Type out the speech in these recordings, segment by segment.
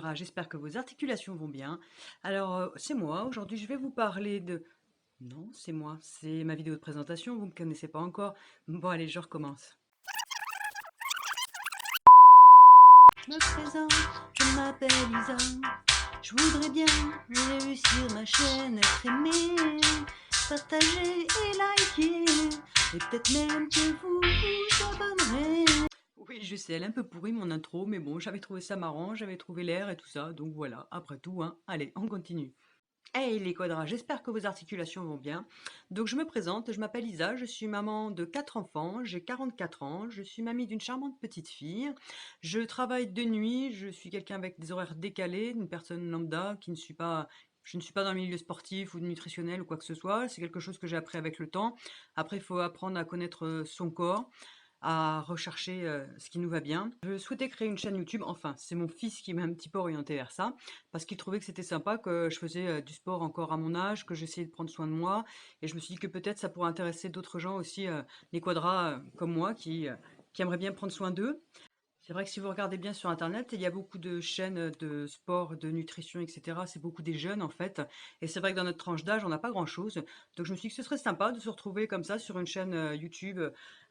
quadras, j'espère que vos articulations vont bien. Alors, c'est moi, aujourd'hui je vais vous parler de... Non, c'est moi, c'est ma vidéo de présentation, vous ne me connaissez pas encore. Bon allez, je recommence. Je me présente, je m'appelle Isa. Je voudrais bien réussir ma chaîne, être aimé, partager et liker. Et peut-être même que vous vous abonnerez. Oui, je sais, elle est un peu pourrie mon intro, mais bon, j'avais trouvé ça marrant, j'avais trouvé l'air et tout ça, donc voilà, après tout, hein. Allez, on continue. Hey les quadras, j'espère que vos articulations vont bien. Donc je me présente, je m'appelle Isa, je suis maman de 4 enfants, j'ai 44 ans, je suis mamie d'une charmante petite fille. Je travaille de nuit, je suis quelqu'un avec des horaires décalés, une personne lambda qui ne suis pas... Je ne suis pas dans le milieu sportif ou nutritionnel ou quoi que ce soit, c'est quelque chose que j'ai appris avec le temps. Après, il faut apprendre à connaître son corps, à rechercher ce qui nous va bien. Je souhaitais créer une chaîne YouTube, enfin c'est mon fils qui m'a un petit peu orienté vers ça, parce qu'il trouvait que c'était sympa, que je faisais du sport encore à mon âge, que j'essayais de prendre soin de moi, et je me suis dit que peut-être ça pourrait intéresser d'autres gens aussi, les quadras comme moi, qui aimeraient bien prendre soin d'eux. C'est vrai que si vous regardez bien sur internet, il y a beaucoup de chaînes de sport, de nutrition, etc. C'est beaucoup des jeunes en fait. Et c'est vrai que dans notre tranche d'âge, on n'a pas grand-chose. Donc je me suis dit que ce serait sympa de se retrouver comme ça sur une chaîne YouTube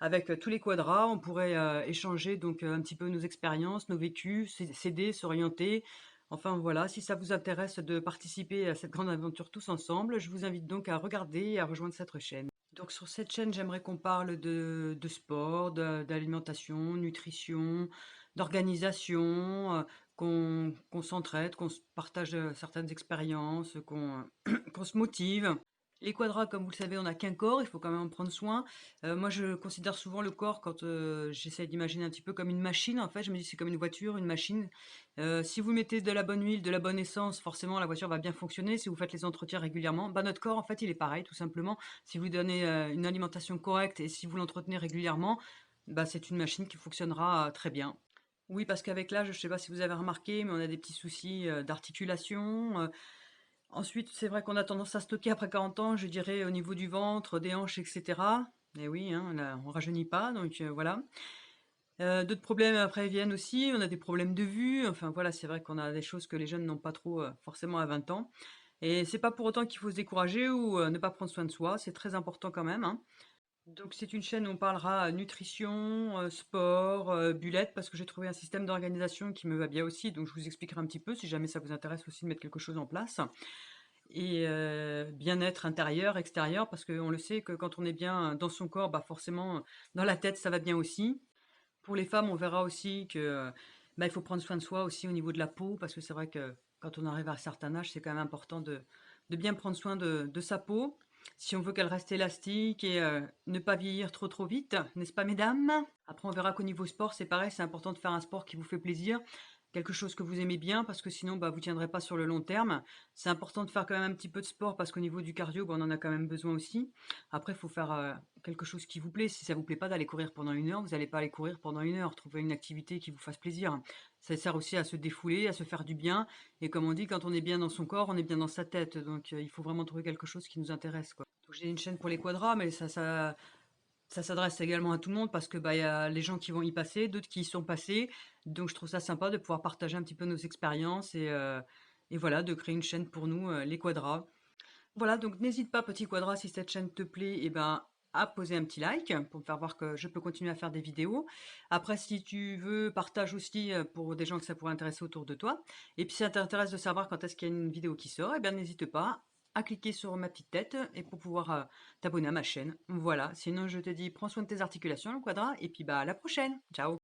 avec tous les quadras. On pourrait échanger donc un petit peu nos expériences, nos vécus, s'aider, s'orienter. Enfin voilà, si ça vous intéresse de participer à cette grande aventure tous ensemble, je vous invite donc à regarder et à rejoindre cette chaîne. Donc sur cette chaîne, j'aimerais qu'on parle de sport, d'alimentation, nutrition, d'organisation, qu'on s'entraide, qu'on se partage certaines expériences, qu'on se motive. Les quadras, comme vous le savez, on n'a qu'un corps, il faut quand même en prendre soin. Moi, je considère souvent le corps, quand j'essaie d'imaginer un petit peu comme une machine, en fait, je me dis c'est comme une voiture, une machine. Si vous mettez de la bonne huile, de la bonne essence, forcément la voiture va bien fonctionner. Si vous faites les entretiens régulièrement, bah, notre corps, en fait, il est pareil, tout simplement. Si vous donnez une alimentation correcte et si vous l'entretenez régulièrement, bah, c'est une machine qui fonctionnera très bien. Oui, parce qu'avec l'âge, je ne sais pas si vous avez remarqué, mais on a des petits soucis d'articulation. Ensuite, c'est vrai qu'on a tendance à stocker après 40 ans, je dirais, au niveau du ventre, des hanches, etc. Et oui, hein, là, on rajeunit pas, donc voilà. D'autres problèmes après viennent aussi, on a des problèmes de vue, enfin voilà, c'est vrai qu'on a des choses que les jeunes n'ont pas trop forcément à 20 ans. Et c'est pas pour autant qu'il faut se décourager ou ne pas prendre soin de soi, c'est très important quand même, hein. Donc c'est une chaîne où on parlera nutrition, sport, bullet, parce que j'ai trouvé un système d'organisation qui me va bien aussi, donc je vous expliquerai un petit peu si jamais ça vous intéresse aussi de mettre quelque chose en place. Et bien-être intérieur, extérieur, parce qu'on le sait que quand on est bien dans son corps, bah forcément dans la tête ça va bien aussi. Pour les femmes, on verra aussi que bah, il faut prendre soin de soi aussi au niveau de la peau, parce que c'est vrai que quand on arrive à un certain âge, c'est quand même important de bien prendre soin de sa peau, si on veut qu'elle reste élastique et ne pas vieillir trop vite, n'est-ce pas mesdames? Après, on verra qu'au niveau sport, c'est pareil, c'est important de faire un sport qui vous fait plaisir, quelque chose que vous aimez bien, parce que sinon, bah, vous tiendrez pas sur le long terme. C'est important de faire quand même un petit peu de sport, parce qu'au niveau du cardio, bah, on en a quand même besoin aussi. Après, il faut faire quelque chose qui vous plaît. Si ça vous plaît pas d'aller courir pendant 1 heure, vous n'allez pas aller courir pendant 1 heure. Trouvez une activité qui vous fasse plaisir. Ça sert aussi à se défouler, à se faire du bien. Et comme on dit, quand on est bien dans son corps, on est bien dans sa tête. Donc, il faut vraiment trouver quelque chose qui nous intéresse, quoi. Donc, j'ai une chaîne pour les quadras, mais ça s'adresse également à tout le monde parce que bah, y a les gens qui vont y passer, d'autres qui y sont passés. Donc je trouve ça sympa de pouvoir partager un petit peu nos expériences et voilà, de créer une chaîne pour nous, les quadras. Voilà, donc n'hésite pas, petit quadra, si cette chaîne te plaît, et ben, à poser un petit like pour me faire voir que je peux continuer à faire des vidéos. Après, si tu veux, partage aussi pour des gens que ça pourrait intéresser autour de toi. Et puis, si ça t'intéresse de savoir quand est-ce qu'il y a une vidéo qui sort, et bien, n'hésite pas à cliquer sur ma petite tête et pour pouvoir t'abonner à ma chaîne. Voilà, sinon je te dis, prends soin de tes articulations, le quadra, et puis bah à la prochaine. Ciao!